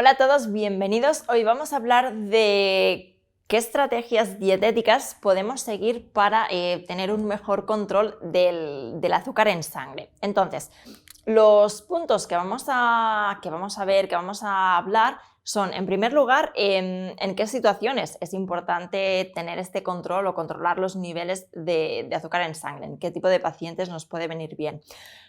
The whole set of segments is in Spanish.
Hola a todos, bienvenidos. Hoy vamos a hablar de qué estrategias dietéticas podemos seguir para tener un mejor control del azúcar en sangre. Entonces, los puntos que vamos a ver, que vamos a hablar, son, en primer lugar, en qué situaciones es importante tener este control o controlar los niveles de azúcar en sangre, en qué tipo de pacientes nos puede venir bien.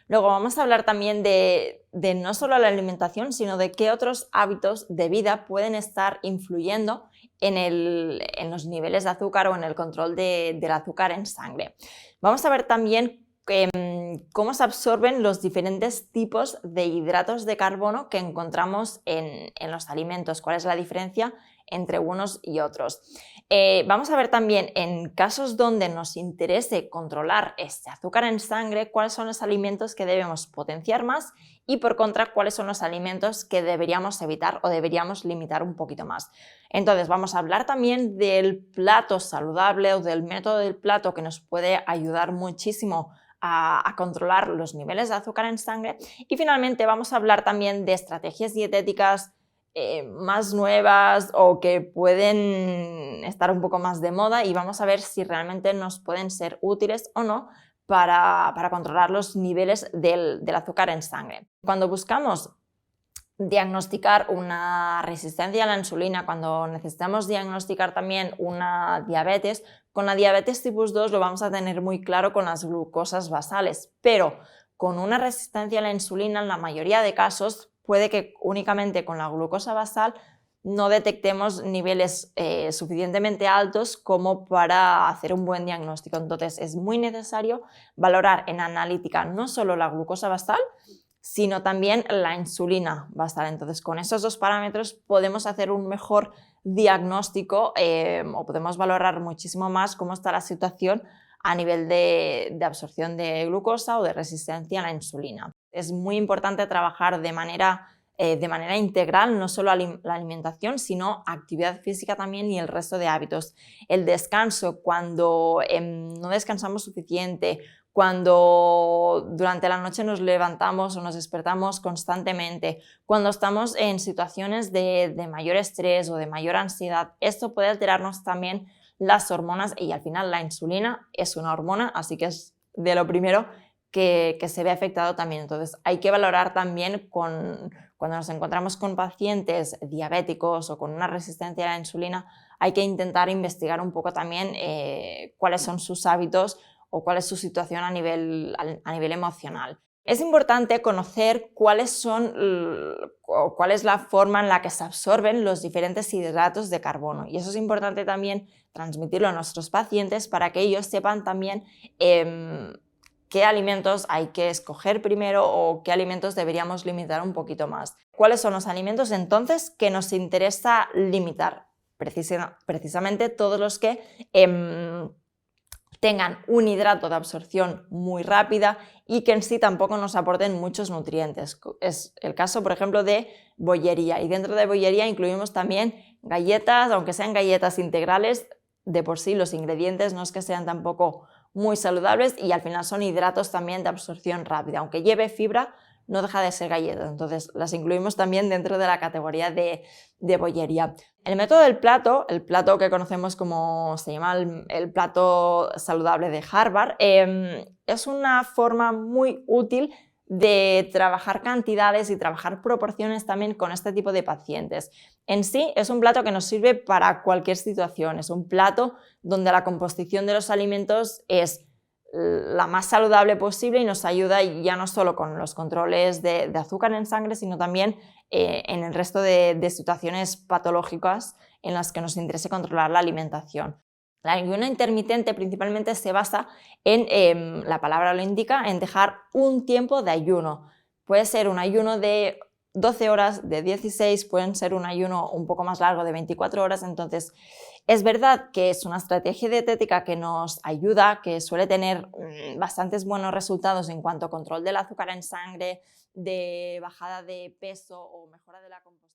Luego vamos a hablar también de no solo la alimentación, sino de qué otros hábitos de vida pueden estar influyendo en los niveles de azúcar o en el control del azúcar en sangre. Vamos a ver también cómo se absorben los diferentes tipos de hidratos de carbono que encontramos en los alimentos, cuál es la diferencia entre unos y otros. Vamos a ver también, en casos donde nos interese controlar este azúcar en sangre, cuáles son los alimentos que debemos potenciar más y, por contra, cuáles son los alimentos que deberíamos evitar o deberíamos limitar un poquito más. Entonces, vamos a hablar también del plato saludable o del método del plato que nos puede ayudar muchísimo a controlar los niveles de azúcar en sangre. Y finalmente vamos a hablar también de estrategias dietéticas más nuevas o que pueden estar un poco más de moda, y vamos a ver si realmente nos pueden ser útiles o no para controlar los niveles del azúcar en sangre. Cuando buscamos diagnosticar una resistencia a la insulina, cuando necesitamos diagnosticar también una diabetes, con la diabetes tipo 2 lo vamos a tener muy claro con las glucosas basales, pero con una resistencia a la insulina, en la mayoría de casos, puede que únicamente con la glucosa basal no detectemos niveles suficientemente altos como para hacer un buen diagnóstico. Entonces es muy necesario valorar en analítica no solo la glucosa basal, sino también la insulina basal. Entonces, con esos dos parámetros podemos hacer un mejor diagnóstico o podemos valorar muchísimo más cómo está la situación a nivel de absorción de glucosa o de resistencia a la insulina. Es muy importante trabajar de manera integral, no solo la alimentación, sino actividad física también y el resto de hábitos. El descanso, cuando no descansamos suficiente, cuando durante la noche nos levantamos o nos despertamos constantemente, cuando estamos en situaciones de mayor estrés o de mayor ansiedad, esto puede alterarnos también las hormonas, y al final la insulina es una hormona, así que es de lo primero que se ve afectado también. Entonces hay que valorar también cuando nos encontramos con pacientes diabéticos o con una resistencia a la insulina, hay que intentar investigar un poco también cuáles son sus hábitos o cuál es su situación a nivel emocional. Es importante conocer cuál es la forma en la que se absorben los diferentes hidratos de carbono, y eso es importante también transmitirlo a nuestros pacientes para que ellos sepan también qué alimentos hay que escoger primero o qué alimentos deberíamos limitar un poquito más. ¿Cuáles son los alimentos entonces que nos interesa limitar? Precisamente todos los que tengan un hidrato de absorción muy rápida y que en sí tampoco nos aporten muchos nutrientes. Es el caso, por ejemplo, de bollería, y dentro de bollería incluimos también galletas, aunque sean galletas integrales, de por sí los ingredientes no es que sean tampoco muy saludables y al final son hidratos también de absorción rápida, aunque lleve fibra, no deja de ser galleta, entonces las incluimos también dentro de la categoría de bollería. El método del plato, el plato que conocemos como se llama el plato saludable de Harvard, es una forma muy útil de trabajar cantidades y trabajar proporciones también con este tipo de pacientes. En sí es un plato que nos sirve para cualquier situación, es un plato donde la composición de los alimentos es la más saludable posible y nos ayuda ya no solo con los controles de azúcar en sangre, sino también en el resto de situaciones patológicas en las que nos interese controlar la alimentación. El ayuno intermitente principalmente se basa en, la palabra lo indica, en dejar un tiempo de ayuno. Puede ser un ayuno de 12 horas, de 16, pueden ser un ayuno un poco más largo de 24 horas, entonces es verdad que es una estrategia dietética que nos ayuda, que suele tener bastantes buenos resultados en cuanto a control del azúcar en sangre, de bajada de peso o mejora de la composición.